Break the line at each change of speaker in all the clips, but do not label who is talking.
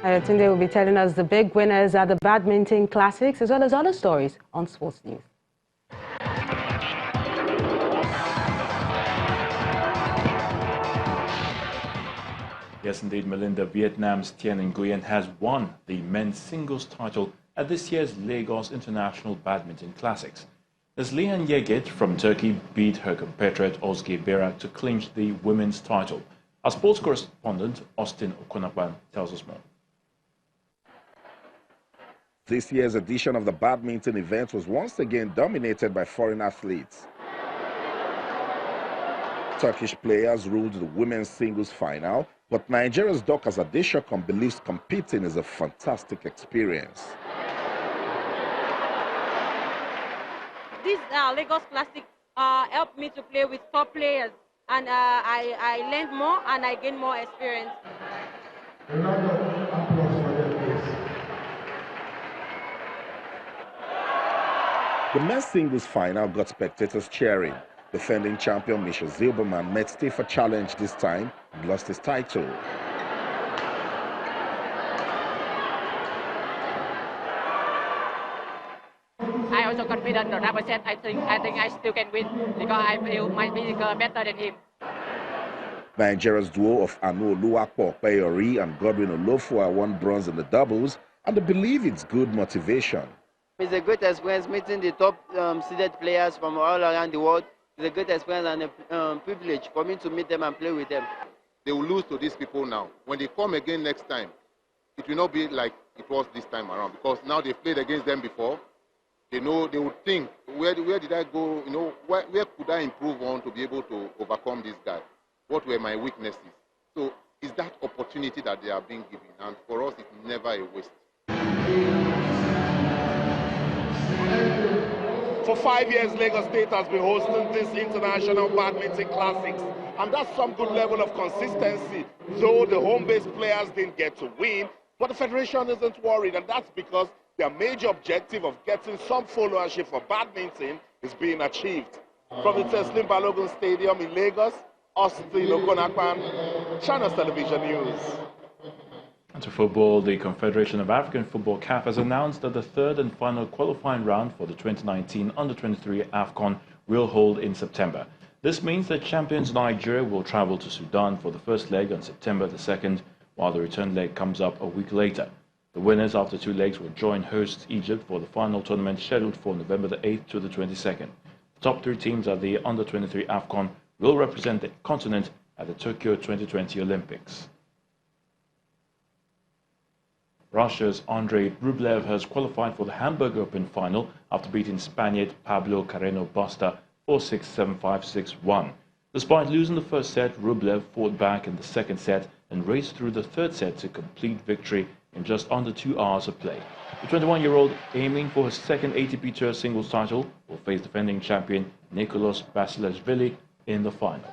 Tunde will be telling us the big winners at the Badminton Classics, as well as other stories on Sports News.
Yes, indeed, Melinda. Vietnam's Tien Nguyen has won the men's singles title at this year's Lagos International Badminton Classics. As Lihan Yegit from Turkey beat her compatriot Ozge Berak to clinch the women's title. Our sports correspondent, Austin Okonapan, tells us more.
This year's edition of the badminton event was once again dominated by foreign athletes. Turkish players ruled the women's singles final, but Nigeria's Dorcas Adesokan believes competing is a fantastic experience.
This Lagos Classic helped me to play with top players, and I learned more and I gained more experience.
The men's singles final got spectators cheering. Defending champion Misha Zilberman met stiffer challenge this time and lost his title.
I also confident 100%. I think I still can win because I feel my physical better than him.
Nigeria's duo of Anu Oluwapo Peyori and Godwin Olofua won bronze in the doubles, and they believe it's good motivation.
It's a great experience meeting the top seeded players from all around the world. It's a great experience and a privilege for me to meet them and play with them.
They will lose to these people now. When they come again next time, it will not be like it was this time around, because now they've played against them before. They know, they would think, where did I go? You know, where could I improve on to be able to overcome this guy? What were my weaknesses? So it's that opportunity that they are being given, and for us, it's never a waste.
For 5 years, Lagos State has been hosting this International Badminton Classics, and that's some good level of consistency, though the home-based players didn't get to win, but the Federation isn't worried, and that's because their major objective of getting some followership for badminton is being achieved. From the Teslim Balogun Stadium in Lagos, Austin Okonapan, Channels Television News.
And to football, the Confederation of African Football CAF has announced that the third and final qualifying round for the 2019 Under-23 AFCON will hold in September. This means that champions Nigeria will travel to Sudan for the first leg on September the 2nd, while the return leg comes up a week later. The winners after 2 legs will join hosts Egypt for the final tournament scheduled for November the 8th to the 22nd. The top 3 teams at the Under-23 AFCON will represent the continent at the Tokyo 2020 Olympics. Russia's Andrei Rublev has qualified for the Hamburg Open final after beating Spaniard Pablo Carreno Busta 4-6, 7-5, 6-1. Despite losing the first set, Rublev fought back in the second set and raced through the third set to complete victory in just under 2 hours of play. The 21-year-old, aiming for his second ATP Tour singles title, will face defending champion Nicolas Basilashvili in the final.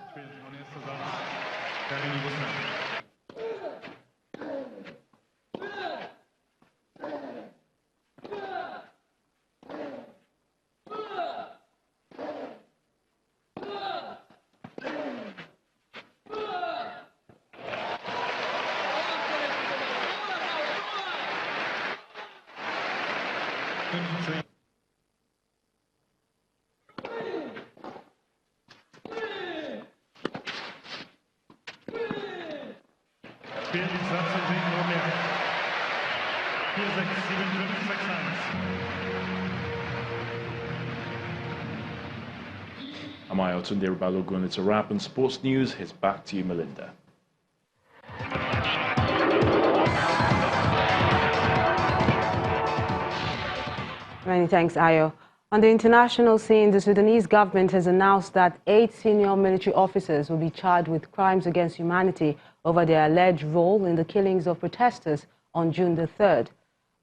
I'm Tunde Balogun. It's a wrap on Sports News. It's back to you, Melinda.
Many thanks, Ayo. On the international scene, the Sudanese government has announced that 8 senior military officers will be charged with crimes against humanity over their alleged role in the killings of protesters on June the 3rd.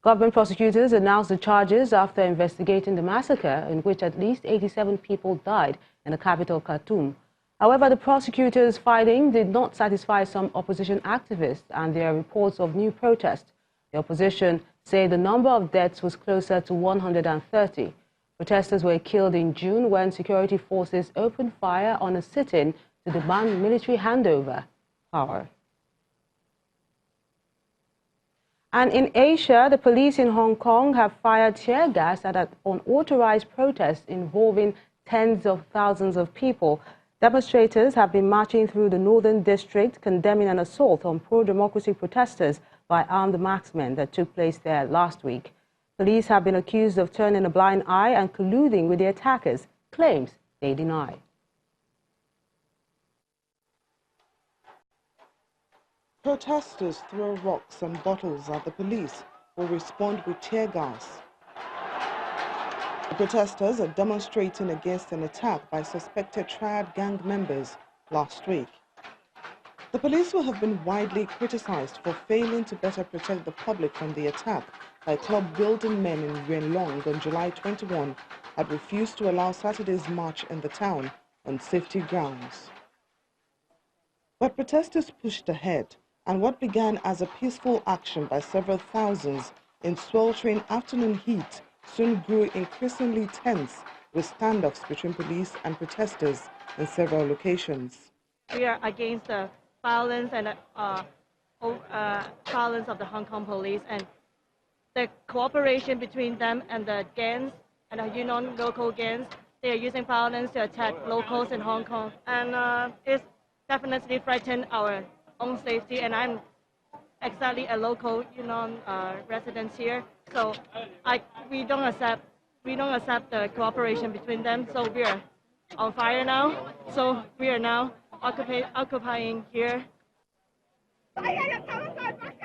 Government prosecutors announced the charges after investigating the massacre in which at least 87 people died in the capital Khartoum. However, the prosecutors' finding did not satisfy some opposition activists, and there are reports of new protests. The opposition say the number of deaths was closer to 130. Protesters were killed in June when security forces opened fire on a sit-in to demand military handover power. And in Asia, the police in Hong Kong have fired tear gas at an unauthorized protest involving tens of thousands of people. Demonstrators have been marching through the northern district condemning an assault on pro-democracy protesters by armed marksmen that took place there last week. Police have been accused of turning a blind eye and colluding with the attackers, claims they deny.
Protesters throw rocks and bottles at the police, who respond with tear gas. The protesters are demonstrating against an attack by suspected triad gang members last week. The police will have been widely criticized for failing to better protect the public from the attack by club-building men in Yuen Long on July 21 had refused to allow Saturday's march in the town on safety grounds. But protesters pushed ahead, and what began as a peaceful action by several thousands in sweltering afternoon heat soon grew increasingly tense with standoffs between police and protesters in several locations.
We are against the violence and violence of the Hong Kong police and the cooperation between them and the gangs and the Yunnan local gangs. They are using violence to attack locals in Hong Kong, and it's definitely frightened our own safety. And I'm exactly a local Yunnan resident here, so we don't accept the cooperation between them. So we are on fire now. So we are now occupying here.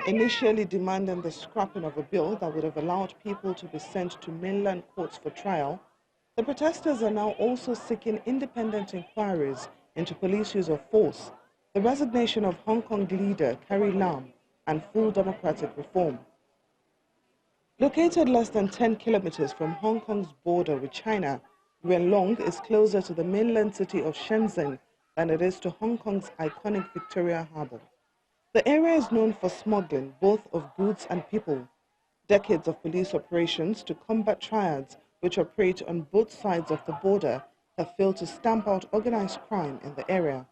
Initially demanding the scrapping of a bill that would have allowed people to be sent to mainland courts for trial, the protesters are now also seeking independent inquiries into police use of force, the resignation of Hong Kong leader Carrie Lam, and full democratic reform. Located less than 10 kilometers from Hong Kong's border with China, Yuen Long is closer to the mainland city of Shenzhen than it is to Hong Kong's iconic Victoria Harbour. The area is known for smuggling both of goods and people. Decades of police operations to combat triads which operate on both sides of the border have failed to stamp out organized crime in the area.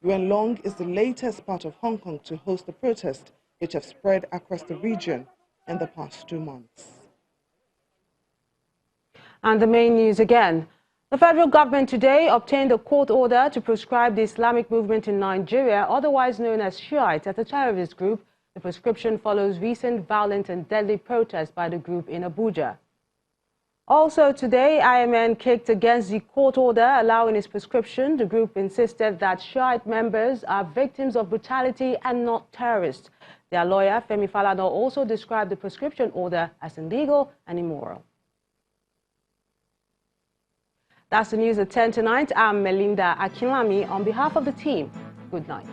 Yuen Long is the latest part of Hong Kong to host the protests which have spread across the region in the past 2 months.
And the main news again. The federal government today obtained a court order to proscribe the Islamic movement in Nigeria, otherwise known as Shiite, as a terrorist group. The prescription follows recent violent and deadly protests by the group in Abuja. Also today, IMN kicked against the court order allowing its prescription. The group insisted that Shiite members are victims of brutality and not terrorists. Their lawyer, Femi Falana, also described the prescription order as illegal and immoral. That's the news at 10 tonight. I'm Melinda Akinlami. On behalf of the team, good night.